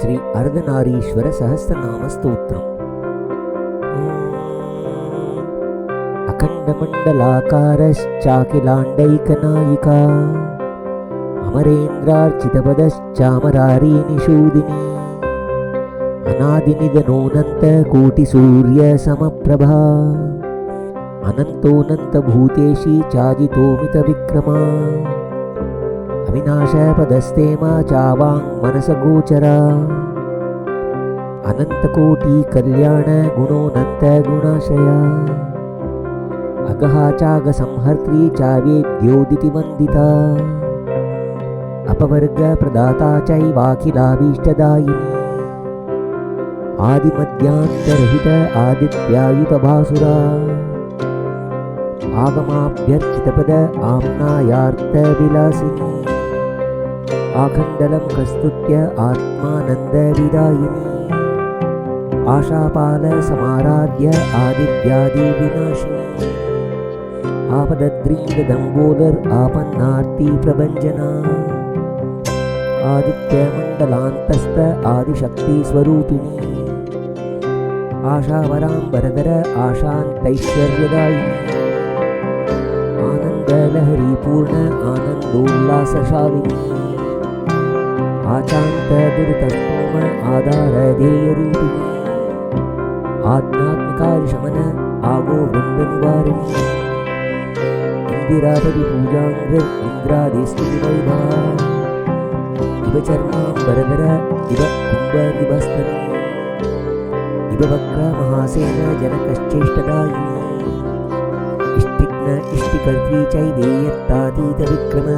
श्री अर्धनारीश्वर सहस्रनाम स्तोत्रम्। अखण्डमण्डलाकारश्चाखिलाण्डैकनायिका अमरेन्द्रार्चितपदश्चामरारी निषूदिनी अनादिनिधनोऽनन्तकोटिसूर्यसमप्रभा अनन्तोऽनन्तभूतेशी चाजितोमितविक्रमा अविनाशपदस्तेमा चावाङ्मनसगोचरा अनन्तकोटिकल्याणगुणोऽनन्तगुणाशया अगहा चागसंहर्त्री चावेद्योदितिवन्दिता अपवर्गप्रदाता चैवाखिलाभीष्टदायिनी आदिमध्यान्तरहित आदित्यायुतभासुरा आगमाभ्यर्चितपद आम्नायार्थविलासिनी आखण्डलं प्रस्तुत्य आत्मानन्दविदायिनी आशापालसमाराध्य आदिव्याधिविनाशिनी आपदद्रीन्ददम्बोदर आपन्नार्तिप्रभञ्जना आदित्यमण्डलान्तस्थ आदिशक्तिस्वरूपिणी आशावराम्बरधर आशान्तैश्वर्यदायिनी आनन्दलहरीपूर्ण आनन्दोल्लासशालिनी आचान्तदुरितस्तोम आधारधेयरूपिणी आध्यात्मिकारिशमन आगोवृन्दनिवारिणी इन्दिरापतिपूजाङ्ग्र इन्द्रादिस्तुतिवैभवा इव चर्माम्बरधर इव कुम्भनिभस्तनी इव वक्रमहासेन जनकश्चेष्टदायिनी इष्टिघ्न इष्टिकर्त्री चैवेयत्तातीतविक्रम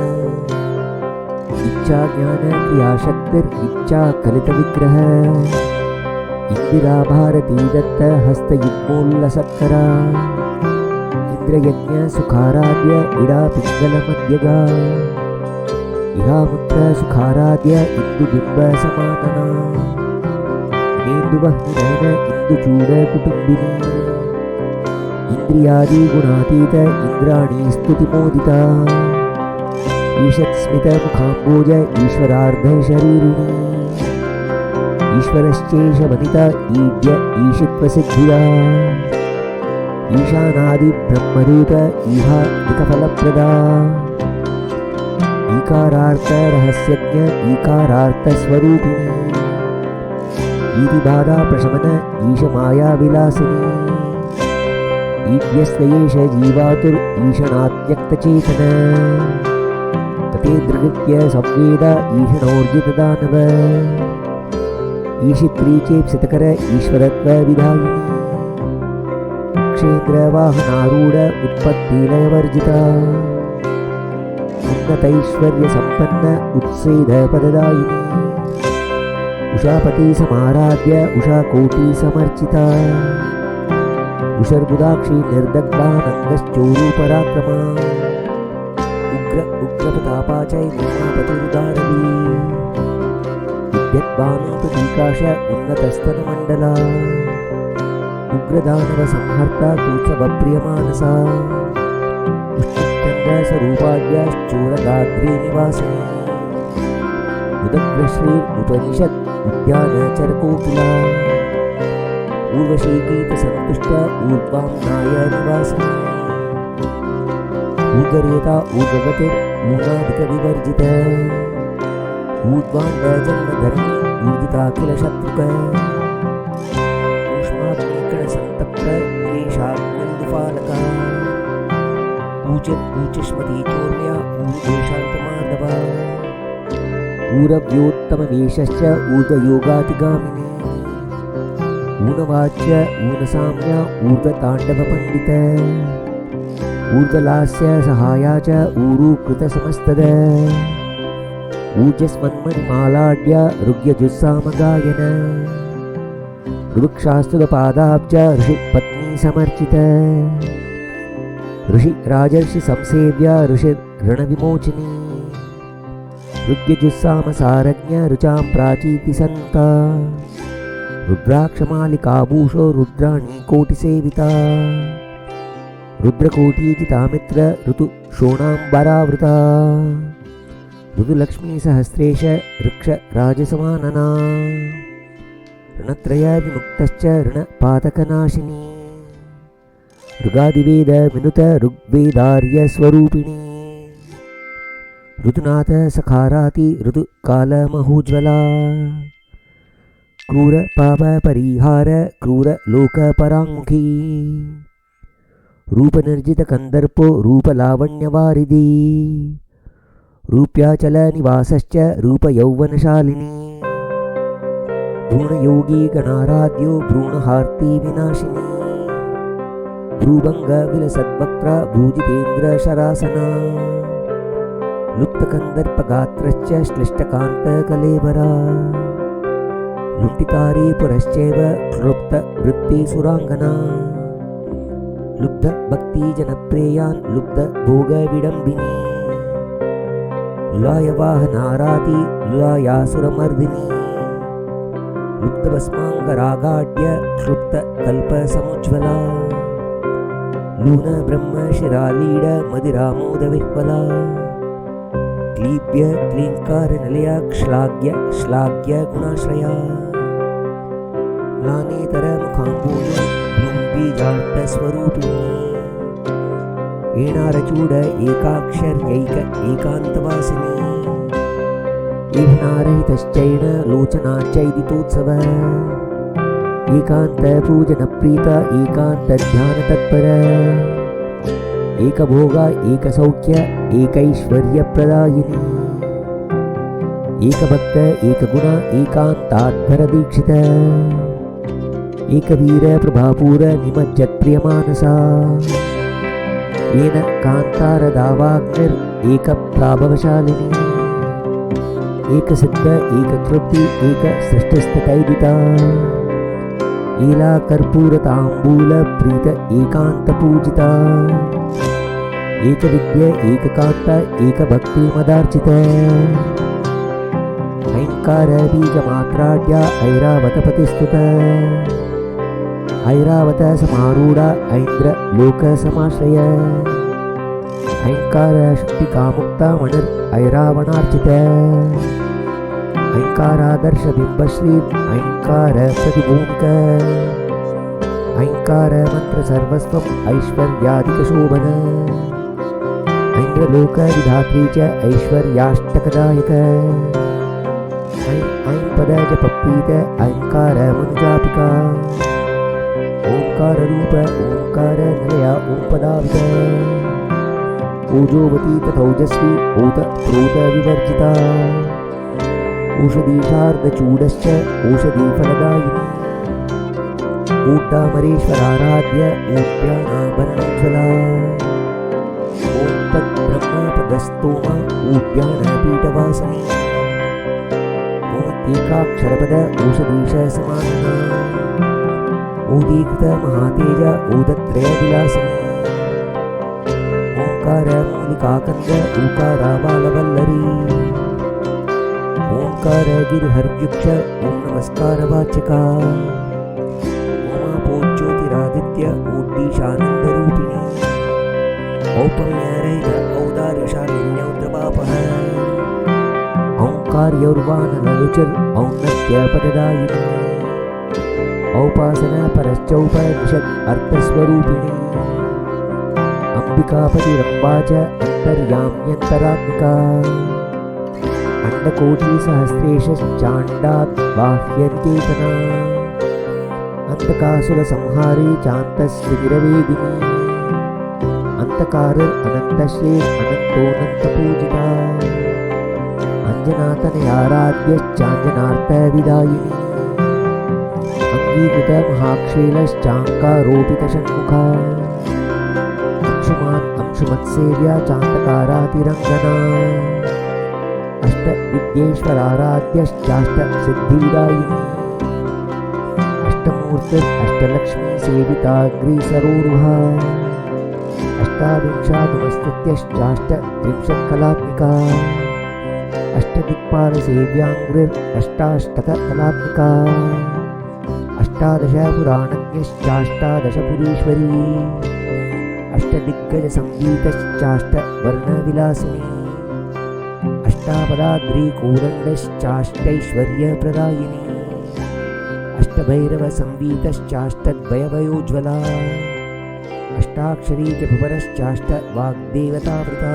इच्छा ज्ञान क्रियाशक्तिर् इच्छा कलितविग्रह इंदिरा भारती दत्त हस्तयुग्मोल्लसत्करा इंद्रयज्ञ सुखाराध्य इडा पिंगलमध्यगा इहामुत्र सुखाराध्य इंदुबिंब समानना नेन्दुवह्निनयन इंदुचूड कुटुंबिनी इंद्रियादि गुणातीत इंद्राणी स्तुतिमोदिता ईषत्स्मितमुखाम्बोज ईश्वरार्धशरीरिणी ईश्वरश्चेशवनिता ईड्य ईशित्वसिद्धिदा ईशानादिब्रह्मरूप ईहादिकफलप्रदा ईकारार्थरहस्यज्ञ ईकारार्थस्वरूपिणी ईतिबाधाप्रशमन ईशमायाविलासिनी ईड्यस्त्वयेष जीवातुर् ईशनाद्यक्तचेतन ततेदृगत्य संवेद ईशनोर्जितदानव ईशित्री चेप्सितकर ईश्वरत्वविधायिनी क्षेत्रवाहनारूढ उत्पत्तिलयवर्जिता उन्नतैश्वर्यसम्पन्न उत्सेदपददायिनी उषापति समाराध्य उषाकोटिसमर्चिता उषर्बुदाक्षी निर्दग्धानन्दश्चोरूपराक्रमा उग्रप्रतापा चैर्मापतिरुदारवी विद्यद्भानुप्रतीकाश उन्नतस्तनमण्डला उग्रदानवसंहर्ता कूत्सवप्रियमानसा उष्णिकण्डस्वरूपाद्याश्चोरगात्रीनिवासिनी उदग्रश्रीरुपनिषत् उद्यानचरकोकिला ऊर्वशीगीतसन्तुष्ट ऊर्वाम्नायनिवासिनी ऊर्गरेता ऊर्गवतिर्ऊर्णादिकविवर्जित ऊर्ध्वाण्डजन्मधर्मी ऊर्जिताखिलशत्रुक ऊष्माग्निकणसन्तप्त क्लेशाग्निन्दुफालका ऊचिष्मती चोर्म्या ऊर्देशान्तमार्दवा ऊरव्योत्तमवेशश्च ऊर्ध्वयोगातिगामिनी ऊनवाच्य ऊनसाम्या ऊर्ध्वताण्डवपण्डित ऊर्ध्वलास्य सहाया च ऊरुकृतसमस्तद ऊर्जस्मन्मणिमालाढ्य ऋग्यजुस्सामगायन ऋक्षास्तुतपादाब्ज ऋषिपत्नी समर्चित ऋषि राजर्षि संसेव्य ऋषिर्ऋणविमोचिनी ऋग्यजुस्सामसारज्ञ ऋचां प्राचीति सन्ता रुद्राक्षमालिकाभूषो रुद्राणी कोटिसेविता रुद्रकोटीजितामित्र ऋतु शोणाम्बरावृता ऋतुलक्ष्मीसहस्रेश वृक्षराजसमानना ऋणत्रयविमुक्तश्च ऋणपातकनाशिनी ऋगादिवेद विनुत ऋग्वेदार्यस्वरूपिणी ऋतुनाथ सखाराति ऋतुकालमहोज्ज्वला क्रूरपापपरिहार क्रूरलोकपराङ्मुखी रूपनिर्जितकन्दर्पो रूपलावण्यवारिधी रूप्याचलनिवासश्च रूपयौवनशालिनी भ्रूणयोगीगणाराध्यो भ्रूणहार्तिविनाशिनी भ्रूभङ्गविलसद्वक्त्रा भूजितेन्द्रशरासना लुप्तकन्दर्पगात्रश्च श्लिष्टकान्तकलेबरा लुण्टितारी पुरश्चैव क्लृप्तवृत्तिसुराङ्गना लुब्धभक्तिजनप्रेयान् लुब्धभोगविडम्बिनी लुलायवाहनाराति लुलायासुरमर्दिनी लुब्धभस्माङ्गरागाढ्य क्लृप्तकल्पसमुज्ज्वला लूनब्रह्मशिरालीड मदिरामोदविह्वला क्लीब्य क्लीङ्कारनिलया श्लाघ्य श्लाघ्य गुणाश्रया म्लानेतरमुखाम्बोधि लुम्बीजाट्टस्वरूपिणी एणारचूड एकाक्षर्यैक एकान्तवासिनी एघ्नारहितश्चैण लोचनाच्चैदितोत्सव एकान्तपूजनप्रीत एकान्तध्यानतत्पर एकभोगा एकसौख्य एकैश्वर्यप्रदायिनी एकभक्त एकगुण एकान्ताध्वरदीक्षित एकवीरप्रभापूर निमज्जत्प्रियमानसा येन कान्तारदावाग्निर् एकप्राभवशालिनी एकसिद्ध एकतृप्ति एकसृष्टिस्ततैदिता ईलाकर्पूरताम्बूलप्रीत एकान्तपूजिता एकविद्य एककान्त एकभक्तिमदार्चित ऐङ्कारबीजमात्राढ्या ऐरावतपतिस्तुत ऐरावतसमारूढ ऐन्द्रलोकसमाश्रय ऐङ्कारशुद्धिकामुक्ता मणिर् ऐरावणार्चित ऐङ्कारादर्शबिम्बश्री ऐङ्कारप्रतिभूमिक ऐङ्कारमन्त्रसर्वस्वम् ऐश्वर्यादिकशोभन ऐन्द्रलोकविधात्री च ऐश्वर्याष्टकदायक ऐङ्पदजपप्रीत ऐङ्कारमनुजापिका ओङ्काररूप ओङ्कारनिलया ओङ्पदावित ओजोवती तथौजस्वी ओतप्रोतविवर्जिता औषधीशार्दचूडश्च औषधीफलदायिनी ऊड्डामरेश्वराराध्य ऊड्यानाभरणोज्ज्वला ॐ तद्ब्रह्मपदस्तोमा ऊड्यानपीठवासिनी ॐ एकाक्षरपद औषधीशसमानना ओदीकृतमहातेज ओदत्रयविलासिनी ओङ्कारमूलिकाकन्द ऊकाराबालवल्लरी ओंकार गिरिहर्व्युक्ष ओं नमस्कारवाचका ओमापोज्योतिरादित्य ओड्डीशानन्दरूपिणी औपम्यरहित औदार्यशालिन्यौद्रपापः औङ्कार्यौर्वानलरुचिर् औन्नत्यपददायिनी औपासनपरश्चौपनिषद् अर्थस्वरूपिणी अम्बिकापतिरम्बा च अन्तर्याम्यन्तरात्मिका अण्डकोटिसहस्रेशश्चाण्डात् बाह्यनिकेतना अन्तकासुरसंहारी चान्तस्थितिरवेदिनी अन्तकारिरनन्तश्रीरनन्तोऽनन्तपूजिता अञ्जनातनयाराध्यश्चाञ्जनार्थविदायिनी अङ्गीकृतमहाक्षेलश्चाङ्कारोपितषण्मुखा अंशुमान् अंशुमत्सेव्या चान्तकारातिरङ्गना अष्टविद्येश्वराराध्यश्चाष्टसिद्धिदायिनी अष्टमूर्तिरष्टलक्ष्मीसेविताग्रीसरोरुहा अष्टाविंशानुमस्तुत्यश्चाष्टत्रिंशत्कलात्मिका अष्टदिक्पालसेव्याङ्घ्रिरष्टाष्टककलात्मिका अष्टादशपुराणज्ञश्चाष्टादशपुरीश्वरी अष्टदिग्गजसङ्गीतश्चाष्टवर्णविलासिनी अष्टापदाद्रिकूदण्डश्चाष्टैश्वर्यप्रदायिनी अष्टभैरवसंवीतश्चाष्टद्वयवयोज्ज्वला अष्टाक्षरी च भुवनश्चाष्टवाग्देवतावृता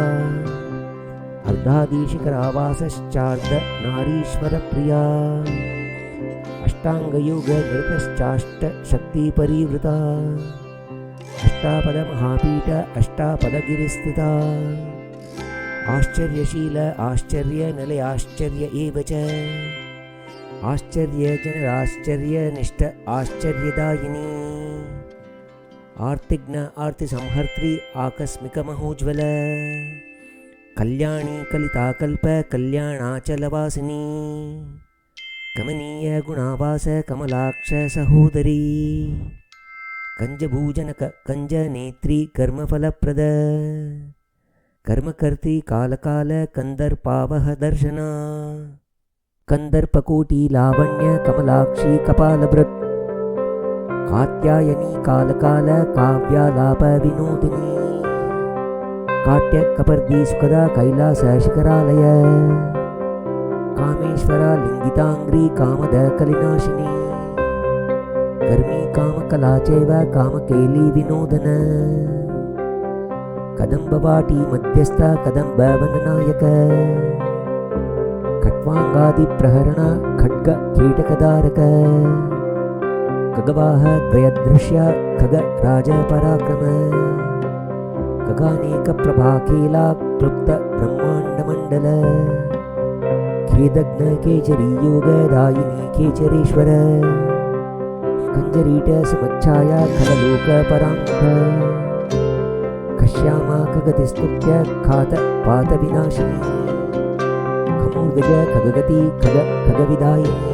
अर्धादीशिखरावासश्चार्धनारीश्वरप्रिया अष्टाङ्गयोगनिरतश्चाष्टशक्तिपरिवृता अष्टापदमहापीठ अष्टापदगिरिस्थिता आश्चर्यशील आश्चर्यनिलय आश्चर्य एव च आश्चर्यजनराश्चर्यनिष्ठ आश्चर्यदायिनी आर्तिघ्न आर्तिसंहर्त्री आकस्मिकमहोज्ज्वल कल्याणी कलिताकल्प कल्याणाचलवासिनी कमनीय गुणावास कमलाक्ष सहोदरी कंजभूजनक कंजनेत्री कर्मफलप्रद कर्मकर्त्री कालकाल कंदर्पावह दर्शना कंदर्पकोटि लावण्य कमलाक्षी कपालभृत् कात्यायनी कालकाल काव्यालाप विनोदिनी काट्य कपर्दी सुखदा कैलास शिखरालय कामेश्वरा लिंगितांग्री कामद कलिनाशिनी कर्मी कामकला चैव कामकेली विनोदन कदम्बवाटी मध्यस्थ कदम्बवननायक खट्वांगादिप्रहरण खड्ग कीटकदारक खगवाह द्वयदृश्य खग राजपराक्रम खगानेक प्रभाखेला क्लुप्त ब्रह्मांडमंडल खेदग्न केचरी योगदायिनी केचरेश्वर कंजरीट समच्छाया खललोक परांख कश्यामा खगतिस्तुत्य खात पात विनाशिनी खमूर्गज खगगति खग खगविदायिनी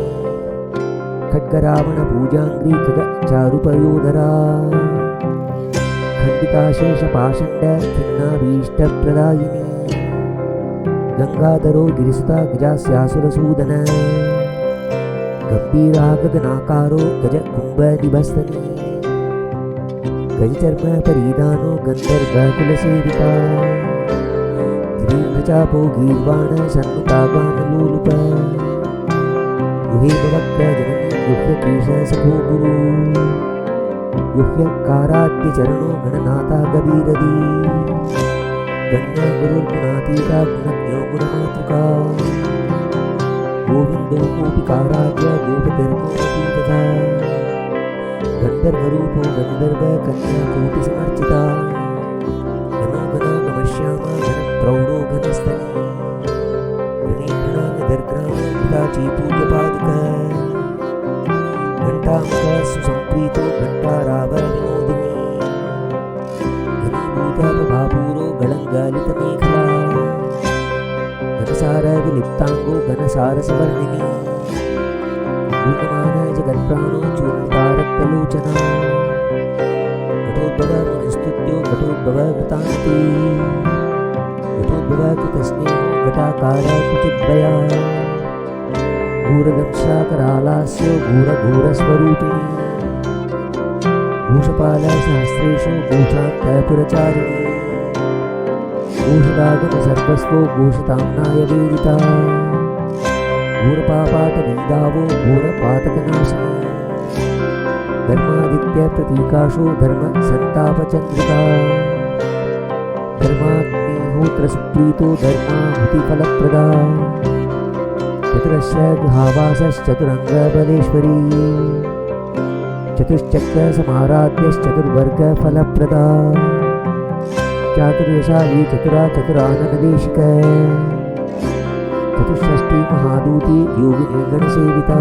खड्गरावण पूजांग्री खग चारुपयोधरा खंडिताशेष पाषंड खिन्नाभीष्टप्रदायिनी गंगाधरो गिरिसुता गजास्यासुरसूदन गंभीरा गगनाकारो गज कुंभनिभस्तनी गजचर्म परिधानो गंधर्वकुलसेविता गिरीन्द्रचापो गीर्वाण सन्नुतागानलोलुप गुहेमवक्र जननी गुह्यकेश सखो गुरु गुह्यकाराद्यचरणो गणनाथा गभीरदी गण्य गुरुर्गुणातीता गुणज्ञो गुणमातृका गोविंदो गोपिकाराध्य गोपतिर्गोपति तथा गंधर्वरूपो गंधर्व कन्या कोटि समर्चिता गणो गणा गमश्यामा गण प्रौढो घनस्तनी गणेन्द्रानिदर्ग्रामपिताची पूज्यपादुक घंटामुख सुसंप्रीतो घंटाराव विनोदिनी घनीभूत प्रभापूरो गणङ्गलितमेखला घनसार विलिप्तांगो घनसार सवर्णिनी गुणमान जगत्प्राणो चूर्णितारक्तलोचना घटोद्भव मुनिस्तुत्यो घटोद्भव घृतान्ति घटोद्भव कृतस्नेहो घटाकार कुचिद्वया घूरदंशाकरालास्यो घूरघोरस्वरूपिणी घोषपाल सहस्रेषु घोषान्तपुरचारिणी घोषदागम सर्वस्वो घोषताम्नाय वेदिता घोरपापाटवीदावो घोरपातकनाशिनी धर्मादित्य प्रतीकाशो धर्म संतापचंद्रिका धर्माग्निहोत्र सुप्रीतो धर्माहुतिफलप्रदा चतुरस्य गृहावासश्चतुरङ्गबलेश्वरी चतुश्चक्र समाराध्यश्चतुर्वर्गफलप्रदा चातुर्यशाली चतुरा चतुराननदेशिक चतुष्षष्टि महादूती योगिनी गणसेविता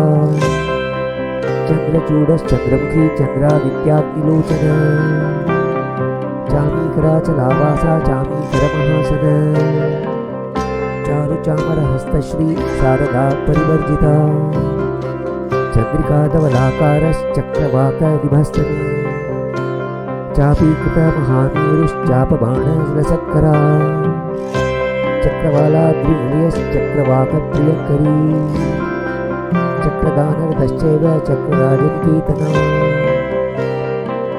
चंद्रचूडश्चंद्रमुखी चंद्रादित्याग्निलोचन चामीकराचलावासा चामीकरमहासन चारुचामरहस्तश्री शारदा परिवर्जिता चंद्रिकाधवलाकारश्चक्रवाकनिभस्तनी चापीकृतमहामेरुश्चापबाणरसत्करा चक्रवालाद्रिनिलयश्चक्रवाकप्रियङ्करी चक्रदानरथश्चैव चक्रराजनिकेतना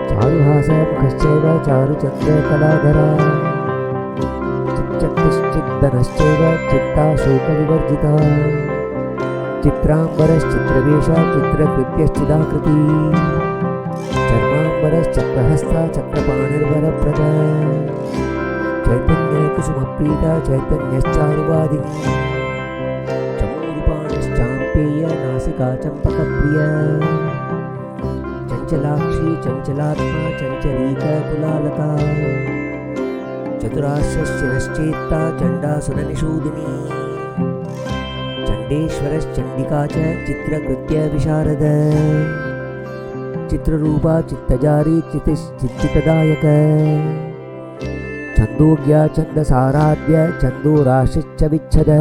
चारुहासमुखश्चैव चारुचन्द्रकलाधरा चक्षुश्च चित्तनश्चैव चित्ताशोकविवर्जिता चित्राम्बरश्चित्रवेशा चित्रकृत्यश्चिदाकृती चर्माम्बरश्चक्रहस्ता चक्रपाणिर्वरप्रदा चैतन्यकुसुमप्रीता चैतन्यश्चारुवादिनी चमूरुपाणिश्चाम्पेय नासिका चम्पकप्रिया चञ्चलाक्षी चञ्चलात्मा चञ्चरीककुलालता चतुराश्यश्चिरश्चेत्ता चण्डासुरनिषूदिनी चण्डेश्वरश्चण्डिका च चित्रकृत्यविशारद चित्ररूपा चित्तजारी चितिश्चित्तिप्रदायक छन्दोज्ञा छन्दसाराध्य छन्दोराशिश्च विच्छद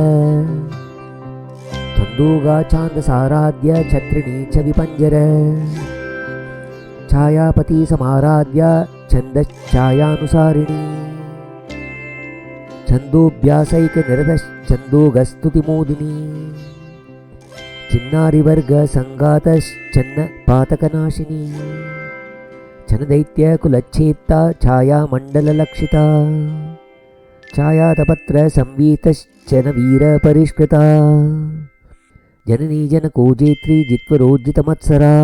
छन्दोगा छान्दसाराध्य छत्रिणी च विपञ्जर छायापति समाराध्य छन्दश्छायानुसारिणी छन्दोभ्यासैकनिरतश्छन्दोगस्तुतिमोदिनी चिन्नारिवर्गसङ्गातश्चन्न पातकनाशिनी छनदैत्यकुलच्छेत्ता छायामण्डललक्षिता छायातपत्रसंवीतश्चनवीरपरिष्कृता जननी जनकोजेत्री जित्वरोज्जितमत्सरा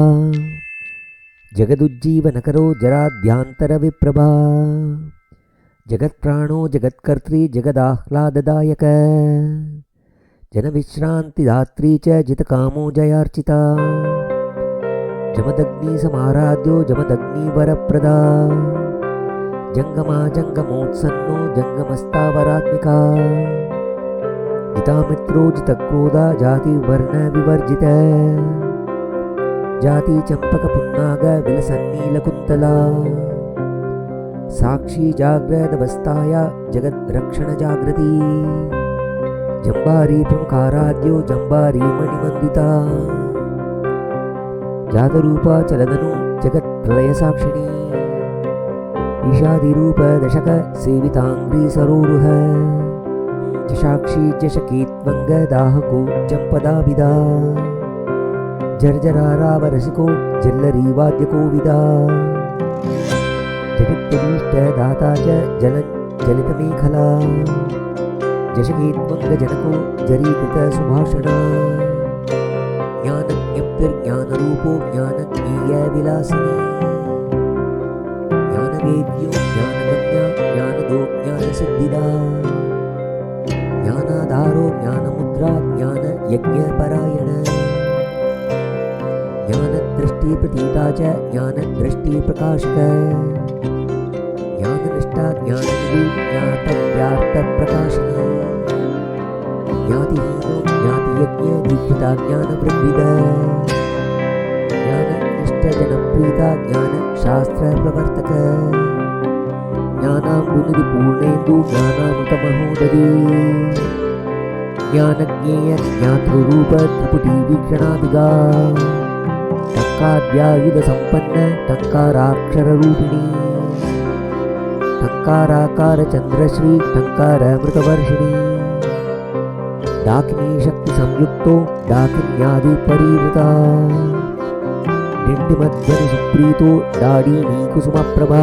जगदुज्जीवनकरो जराद्यांतरविप्रभा जगत्प्राणो जगत्कर्त्री जगदाह्लाददायक जनविश्रान्तिदात्री च जितकामो जयार्चिता जमदग्निसमाराध्यो जमदग्निवरप्रदा जङ्गमा जङ्गमोत्सन्नो जङ्गमस्तावरात्मिका जितामित्रो जितक्रोधा जातिवर्णविवर्जित जाति चंपकपुन्नाग विलसन्नीलकुन्तला साक्षी जाग्रदवस्थाया जगद्रक्षण जागृति जंबारी प्रमुखाराध्यो जंबारी मणिमंदिता जातरूपा चलदनु जगत्प्रलय साक्षिणी ईशादिरूप दशक सेवितांग्री सरोरुह जशाक्षी जशकेत्वंग दाहको जंपदाभिदा जर्जरारावरसिको जल्लरीवाद्यकोविदा जगत्यभीष्टदाता च जलितमेखला जशकेत्वङ्गजनको जरीकृतसुभाषणा ज्ञानज्ञप्तिर्ज्ञानरूपो ज्ञानज्ञेयविलासिनी ज्ञानवेद्यो ज्ञानगम्या ज्ञानदो ज्ञानसिद्धिदा ज्ञानाधारो ज्ञानमुद्रा ज्ञानयज्ञपरायण ज्ञानदृष्टिप्रतीता च ज्ञानदृष्टिप्रकाशक ज्ञाननिष्ठा ज्ञाननिधि ज्ञातव्यार्थप्रकाशिनी ज्ञातिहीनो ज्ञातियज्ञ दीक्षिता ज्ञानवृद्धिद ज्ञाननिष्ठजनप्रीता ज्ञानशास्त्रप्रवर्तक ज्ञानाम्बुनिधिपूर्णेन्दु ज्ञानामृतमहोदरी ज्ञानज्ञेय ज्ञातृरूप त्रिपुटीवीक्षणादिगा टङ्काद्यायुधसम्पन्न टङ्काराक्षररूपिणी टङ्काराकारचन्द्रश्री टङ्कारमृतवर्षिणी डाकिनी शक्तिसंयुक्तो डाकिन्यादिपरीवृता डिण्डिमध्वनिसुप्रीतो डाडीनीकुसुमप्रभा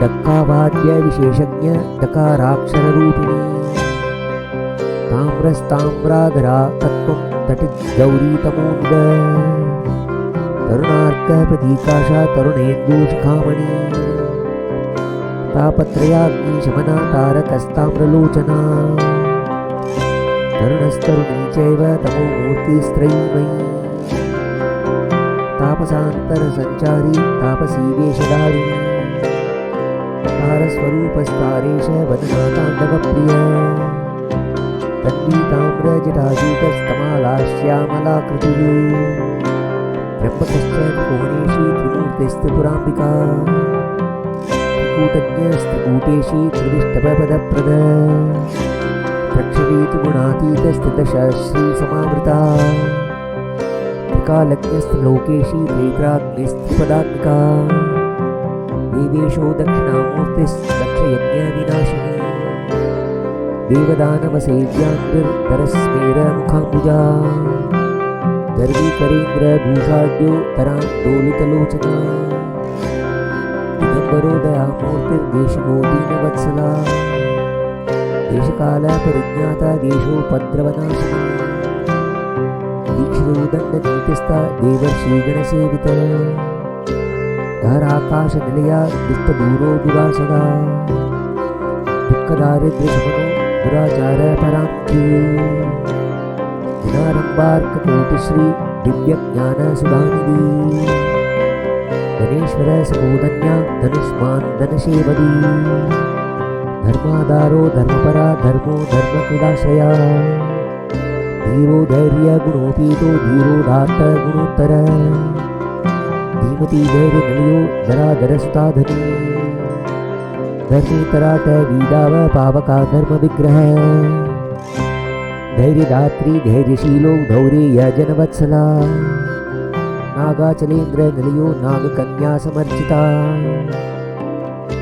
डक्कावाद्यविशेषज्ञ डकाराक्षररूपिणी ताम्रस्ताम्राधरा तत्त्वं तटिद्गौरीतमोन्द तरुणार्कप्रतीकाशा तरुणेन्दुशिखामणि तापत्रयाग्निशमना तारकस्ताम्रलोचना तरुणस्तरुणी चैव तमोमूर्तिस्त्रयीमयी तापसान्तरसञ्चारी तापसी वेशधारिणी तारस्वरूपस्तारेश वदनाताण्डवप्रिया तन्वीताम्रजटाजूटस्तमालाश्यामलाकृतिः त्र्यम्बकश्च त्रिकोणेशी त्रिमूर्तिस्त्रिपुराम्बिका त्रिकूटज्ञस्त्रिकूटेशी त्रिविष्टपपदप्रद प्रक्षवी त्रिगुणातीतस्थितश्रीसमावृता त्रिकालज्ञस्त्रिलोकेशी त्रित्राग्निस्त्रिपदात्मिका देवेशो दक्षिणामूर्तिस्तक्षयज्ञविनाशिनी देवदानवसेव्याङ्गिर्धरस्मेरमुखाम्बुजा दर्वीकरेन्द्रभूषाढ्यो तरान्दोलितलोचना दिगम्बरोदयामूर्तिर्देशिको दीनवत्सला देशकालपरिज्ञाता देशोपद्रवनाशिनी दीक्षितोदण्डनीतिस्था देवर्षिगणसेविता धराकाशनिलया दुष्टदूरो दुरासदा दुःखदारिद्र्यशमनो दुराचारपराङ्की गुणारम्भार्ककोटिश्री दिव्यज्ञानसुधानिधि धनेश्वर समुदन्या धनुष्मान् धनसेवदी धर्माधारो धर्मपरा धर्मो धर्मकृदाश्रया धीरो धैर्यगुणोपीतो धीरो धार्त गुणोत्तर धीमती धैर्यनिलयो धराधरसुताधनी धर्मेतराट वीदाव पावका धर्मविग्रह धैर्यदात्री धैर्यशीलो धौरेयजनवत्सला नागाचलेन्द्रनिलयो नागकन्या समर्चिता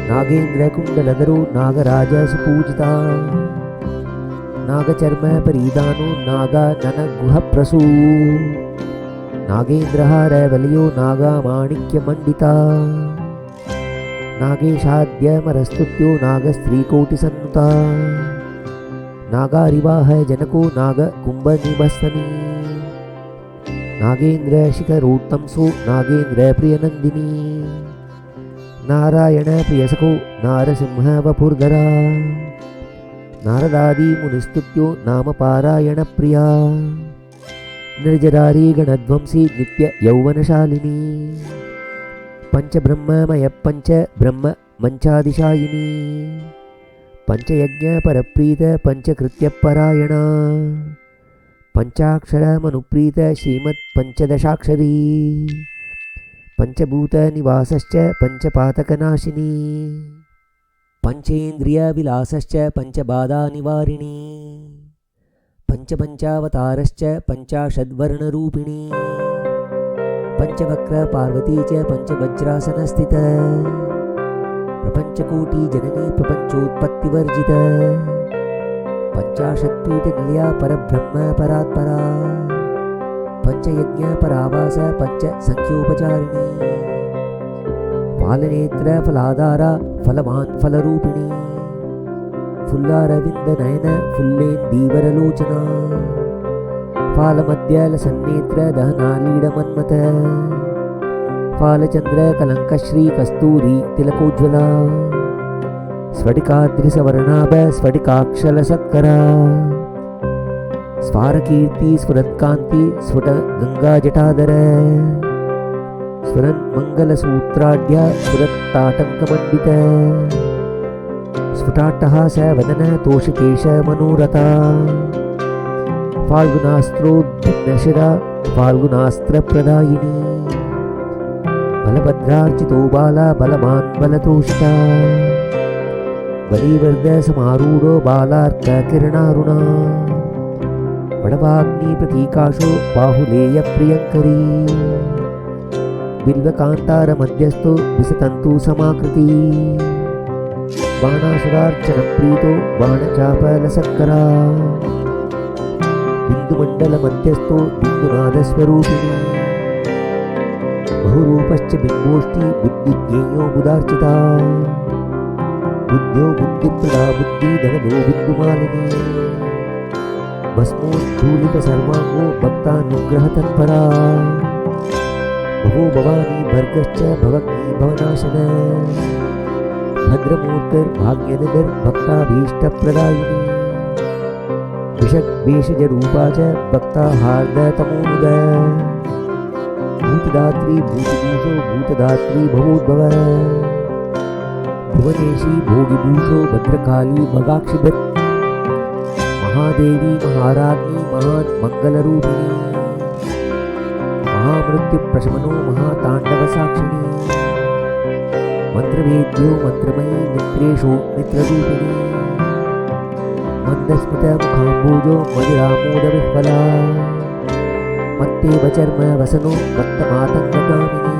नागेन्द्रकुण्डलधरो नागराजसुपूजिता नागचर्मपरीदानो नागाननगुहप्रसू नागेन्द्रहारवलयो नागामाणिक्यमण्डिता नागेशाद्यमरस्तुत्यो नागस्त्रीकोटिसन्नुता नागारिवाह जनको नागकुम्भनिभस्तनी नागेन्द्रशिखरोत्तंसो नागेन्द्रप्रियनन्दिनी नारायणप्रियसखो नारसिंहवपुर्धरा नारदादिमुनिस्तुत्यो नामपारायणप्रिया निर्जरारी गणध्वंसी नित्ययौवनशालिनी पंचब्रह्ममय पंच ब्रह्म मंचादिशायिनी पंचयज्ञपरप्रीत पंचकृत्यपरायणा पंचाक्षरमनुप्रीत श्रीमत्पञ्चदशाक्षरी पंचभूतनिवासश्च पंचपातकनाशिनी पंचेन्द्रियविलासश्च पंचबाधानिवारिणी पंचपञ्चावतारश्च पंचाशद्वर्णरूपिणी पंचवक्र च पंचवज्रासनस्थित प्रपंचकोटिजननी प्रपंचोत्पत्तिवर्जित पंचाशत्पीठनिलया परब्रह्म परात्परा पंचयज्ञपरावास पंचसंख्योपचारिणी फालनेत्रफलाधारा फलवान् फलरूपिणी फुल्लारविन्दनयन फुल्लेन्दीवरलोचना फालमध्यलसन्नेत्र दहनालीडमन्मथ फालचन्द्रकलङ्कश्री कस्तूरी तिलकोज्ज्वला स्फटिकाद्रिसवर्णाभ स्फटिकाक्षलसत्करा स्फारकीर्ति स्फुरत्कान्ति स्फुटगङ्गाजटाधर स्फुरन्मङ्गलसूत्राढ्य स्फुरत्ताटङ्कमण्डित स्फुटाट्टहास वदन तोषकेश मनोरथा फाल्गुनास्त्रोद्भिन्नशिरा फाल्गुनास्त्रप्रदायिनी बलभद्रार्चितो बाला बलवान् बलतोषिता बलिवर्धसमारूढो बालार्ककिरणारुणा वडवाग्निप्रतीकाशो बाहुलेयप्रियङ्करी बिल्वकान्तारमध्यस्थो विसतन्तुसमाकृती बाणासुरार्चनप्रीतो बाणचापलसत्करा बिन्दुमण्डलमध्यस्थो बिन्दुनादस्वरूपिणी बहुरूपश्च बिम्बोष्ठी बुद्धिज्ञेयो बुधार्चिता बुद्धो बुद्धिप्रदा बुद्धिधनदो बिन्दुमालिनी भस्मोद्धूलितसर्वाङ्गो भक्तानुग्रहतत्परा भवो भवानी भर्गश्च भवग्नि भवनाशन भद्रमूर्तिर्भाग्यनिधिर्भक्ताभीष्टप्रदायिनी विषद्वेषजरूपा च भक्ताहार्दतमोनुद भूतदात्री भूतिभूषो भूतदात्री भवोद्भव भुवनेशी भोगिभूषो भद्रकाली भगाक्षिभृत् महादेवी महाराज्ञी महान् मङ्गलरूपिणी महामृत्युप्रशमनो महाताण्डवसाक्षिणी मंत्रवेद्यो मंत्रमयी मित्रेषु मित्ररूपिणी मन्दस्मितमुखाम्बोजो मदिरामोदविह्वला मत्तेव चर्म वसनो मत्तमातङ्गगामिनी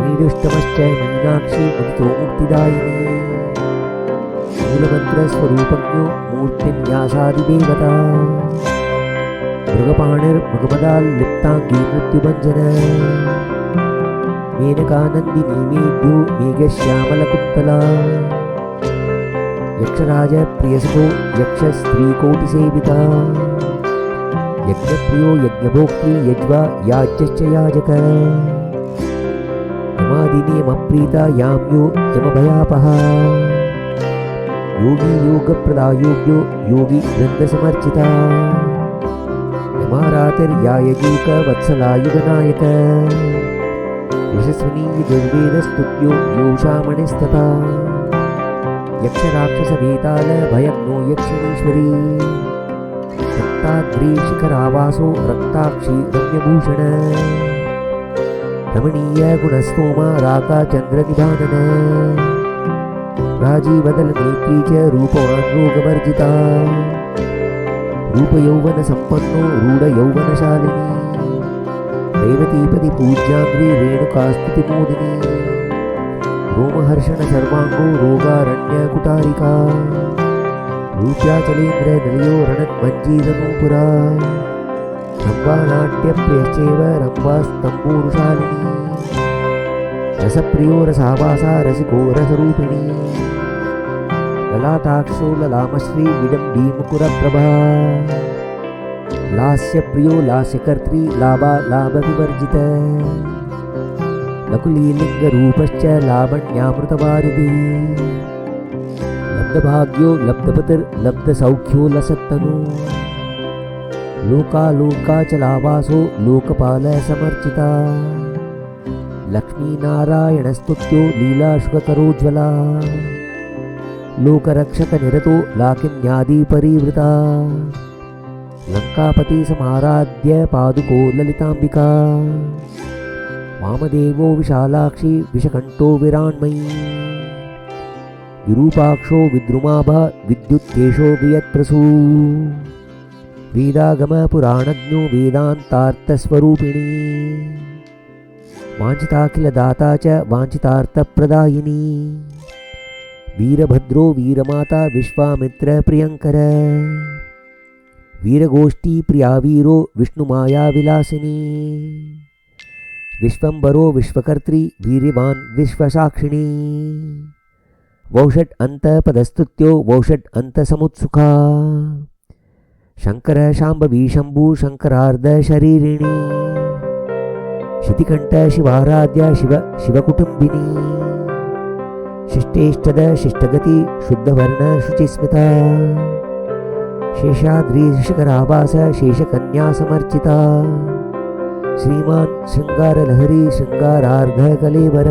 मीडुष्टमश्च मीनाक्षी मुदितो मुक्तिदायिनी मूलमन्त्रस्वरूपज्ञो मूर्तिन्यासादिदेवता मृगपाणिर्मृगमदाल्लिप्ताङ्गी मृत्युभञ्जन मेनकानन्दिनी मेद्यो मेघश्यामलकुन्तला यक्षराज प्रियसुतो यक्ष स्त्रीकोटिसेविता यज्ञप्रियो यज्ञभोक्त्री यज्वा याज्यश्च याजक यमादिनियमप्रीता याम्यो यमभयापहा योगी योगप्रदा योग्यो योगी वृन्दसमर्चिता यमारातिर्यायजूक वत्सलायुगनायक यशस्विनी दुर्वेदस्तुत्यो योषामणिस्तथा यक्षराक्षसवेताल भयग्नो यक्षिणीश्वरी रक्ताद्री शिखरावासो रक्ताक्षी रम्यभूषण रमणीय गुणस्तोमा राकाचन्द्रनिधानन राजीवदलनेत्री च रूपवान् रोगवर्जिता रूपयौवनसम्पन्नो रूढयौवनशालिनी रेवतीपति पूज्याङ्गी रेणुकास्तुतिमोदिनी रोमहर्षण सर्वाङ्गो रोगारण्यकुटारिका रूप्याचलेन्द्रनिलयो रणन्मञ्जीरनूपुरा रम्भानाट्यप्रियश्चैव रम्भास्तम्बूरुशालिनी रसप्रियो रसावासा रसिको रसरूपिणी ललाटाक्षो ललामश्री विडम्बी मुकुरप्रभा लास्यप्रियो लास्यकर्त्री लाभा लाभविवर्जित लकुलीलिङ्गरूपश्च लावण्यामृतवारिधि लब्धभाग्यो लब्धपतिर्लब्धसौख्यो लसत्तनु लोकालोकाचलावासो लोकपालसमर्चिता लक्ष्मीनारायणस्तुत्यो लीलाशुककरोज्ज्वला लोकरक्षकनिरतो लाकिन्यादिपरिवृता लङ्कापतिसमाराध्य पादुको ललिताम्बिका वामदेवो विशालाक्षी विषकण्ठो विराण्मयी विरूपाक्षो विद्रुमाभा विद्युत्केशो वियत्प्रसू वेदागमपुराणज्ञो वेदान्तार्थस्वरूपिणी वाञ्छिताखिलदाता च वाञ्छितार्थप्रदायिनी वीरभद्रो वीरमाता विश्वामित्रप्रियङ्कर वीरगोष्ठी प्रिया वीरो विष्णुमाया विलासिनी विश्वम्भरो विश्वकर्त्री वीर्यवान् विश्वसाक्षिणी वौषट् अन्तपदस्तुत्यो वौषट् अन्तसमुत्सुका शङ्कर शाम्भवी शम्भु शङ्करार्धशरीरिणी शितिकण्ठ शिवाराध्या शिव शिवकुटुम्बिनी शिष्टेष्टद शिष्टगति शुद्धवर्ण शुचिस्मिता शेषाद्रिशिखरावास शेषकन्या समर्चिता श्रीमान् शृङ्गारलहरी शृङ्गारार्धकलेवर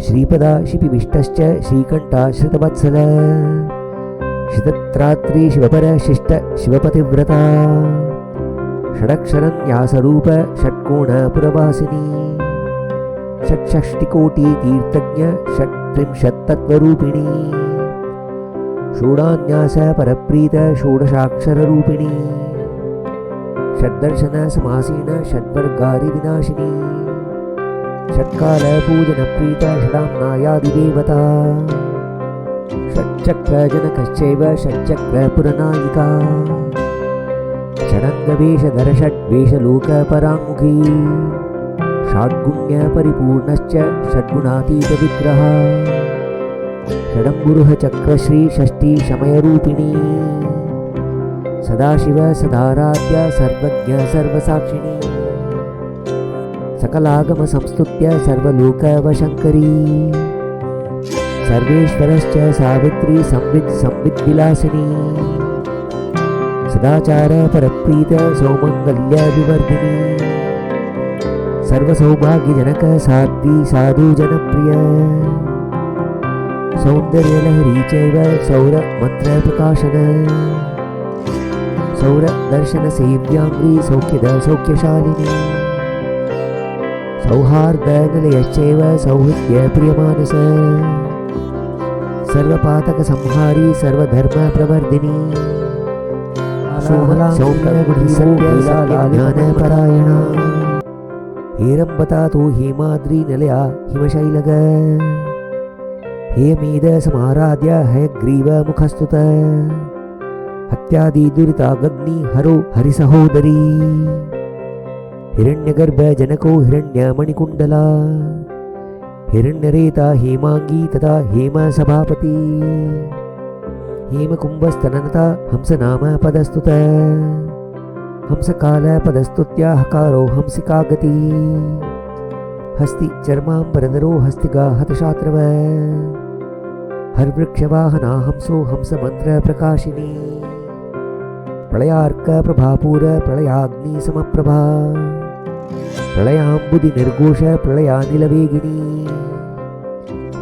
श्रीपदा शिपिविष्टश्च श्रीकण्ठाश्रितवत्सल शितत्रात्री शिवपर शिष्ट शिवपतिव्रता षडक्षरन्यासरूप षट्कोणपुरवासिनी षट्षष्टिकोटितीर्थज्ञ षट्त्रिंशत्तत्त्वरूपिणी षोडान्यास परप्रीत षोडशाक्षररूपिणी षड्दर्शनसमासीन षड्वर्गारिविनाशिनी षट्कालपूजनप्रीत षडाम्नायादिदेवता षट्चक्रजनकश्चैव षट्चक्रपुरनायिका षडङ्गवेषधर षड्वेषलोकपराङ्मुखी षड्गुण्यपरिपूर्णश्च षड्गुणातीतविग्रह षडम्बुरुह चक्रश्री षष्ठी शमयरूपिणी सदाशिव सदाराध्य सर्वज्ञ सर्वसाक्षिणी सकलागमसंस्तुत्य सर्वलोकवशङ्करी सर्वेश्वरश्च सावित्री संवित् संविद्विलासिनी सदाचार परप्रीत सौमङ्गल्यविवर्धिनी सर्वसौभाग्यजनक साध्वी साधुजनप्रिय सौन्दर्यलहरी चैव सौरमन्त्रप्रकाशन सौरदर्शनसेव्याङ्गी सौख्यद सौख्यशालिनी सौहार्दनिलयश्चैव सौहृद्यप्रियमानस सर्वपातकसंहारी सर्वधर्मप्रवर्धिनी ज्ञानपरायणा हेरम्बतातो हेमाद्रिनिलया हिमशैलग हेमेदसमाराध्य हयग्रीवमुखस्तुत हत्यादिदुरितागग्नि हरो हरिसहोदरी हिरण्यगर्भजनको हिरण्यमणिकुण्डला हिरण्यरेता हेमांगी तथा हेमसभापति हेमकुंभस्तननता हंसनाम पदस्तुत हंसकालपदस्तुत्या हकारो हंसिका गति हस्ति चर्मांबरधरो हस्तिगा हतशात्रव हरवृक्षवाहना हंसो हंसमन्त्रप्रकाशिनी प्रलयार्क प्रभापूर प्रलयाग्नि समप्रभा प्रलयांबुधि निर्घोष प्रलयानिलवेगिनी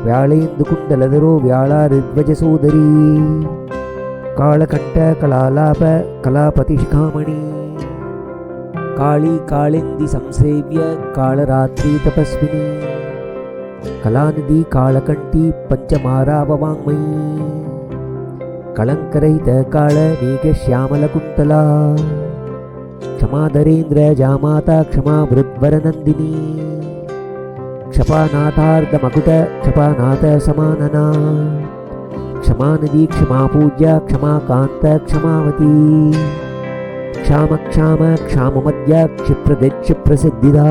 व्याळेन्दुकुण्डलधरो व्याळाऋध्वजसोदरी कालकण्ठ कलालाप कलापतिशिखामणि काली कालिन्दी संसेव्य कालरात्रि तपस्विनी कलानिधि कालकण्ठी पंचमाराववाङ्मयी कलंकरहित काल मेघश्यामलकुन्तला क्षमाधरेन्द्र जामाता क्षमा वृद्वरनन्दिनी क्षपानाथार्धमकुट क्षपानाथ समानना क्षमानिधि क्षमापूज्या क्षमाकान्त क्षमावती क्षाम क्षाम क्षाममद्या क्षिप्रसिद्धिदा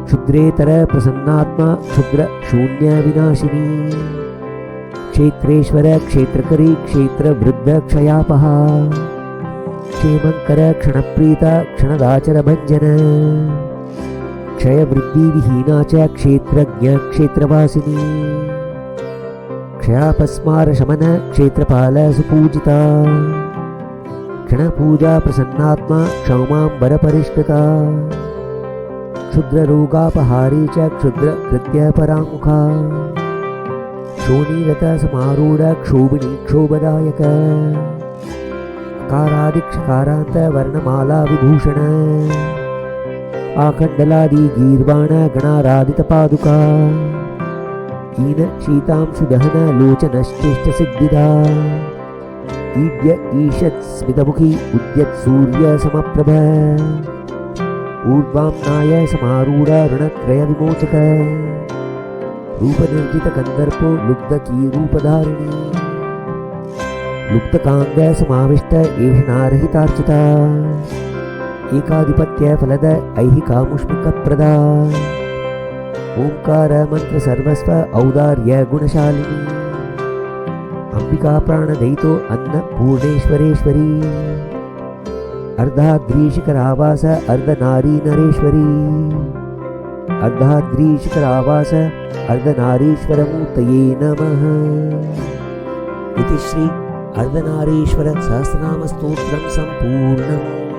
क्षुद्रेतर प्रसन्नात्मा क्षुद्र शून्य विनाशिनी क्षेत्रेश्वर क्षेत्रकरी क्षेत्रवृद्ध क्षयापहा क्षेमंकर क्षणप्रीता क्षणदाचर भंजन क्षयवृद्धि विहीना च क्षेत्रज्ञ क्षेत्रवासिनी क्षयापस्मार शमन क्षेत्रपाल सुपूजिता क्षणपूजा प्रसन्नात्मा क्षौमांबर परिष्कृता क्षुद्ररोगापहारी च क्षुद्रकृत्य परामुखा शोणीरत समारूढ़ क्षोभिणी क्षोभदायक अकारादिक्षकारांत वर्णमाला विभूषण आखंडलादि गीर्वाण गणाराधित पादुका ईन शीतांशु दहन लोचनश्चेष्ट सिद्धिदा ईड्य ईषत् स्मितमुखी उद्यत् सूर्य समप्रभ ऊर्ध्वाम्नाय समारूढ़ ऋणत्रय विमोचक रूपनिर्जित कंदर्पो लुब्धकी रूपधारिणी लुप्तकांग समाविष्ट एषणारहितार्चिता एकाधिपत्य फलद ऐहिकामुष्मिक प्रदा ओंकार मंत्र सर्वस्व औदार्य गुणशालिनी अंबिका प्राणदयितो अन्नपूर्णेश्वरेश्वरी अर्धाद्रीशिखरावास अर्धनारी नरेश्वरी अर्धाद्रीशिखरावास अर्धनारीश्वरमूर्तये नमः। इति श्री अर्धनारीश्वर सहस्रनाम स्तोत्रं संपूर्णम्।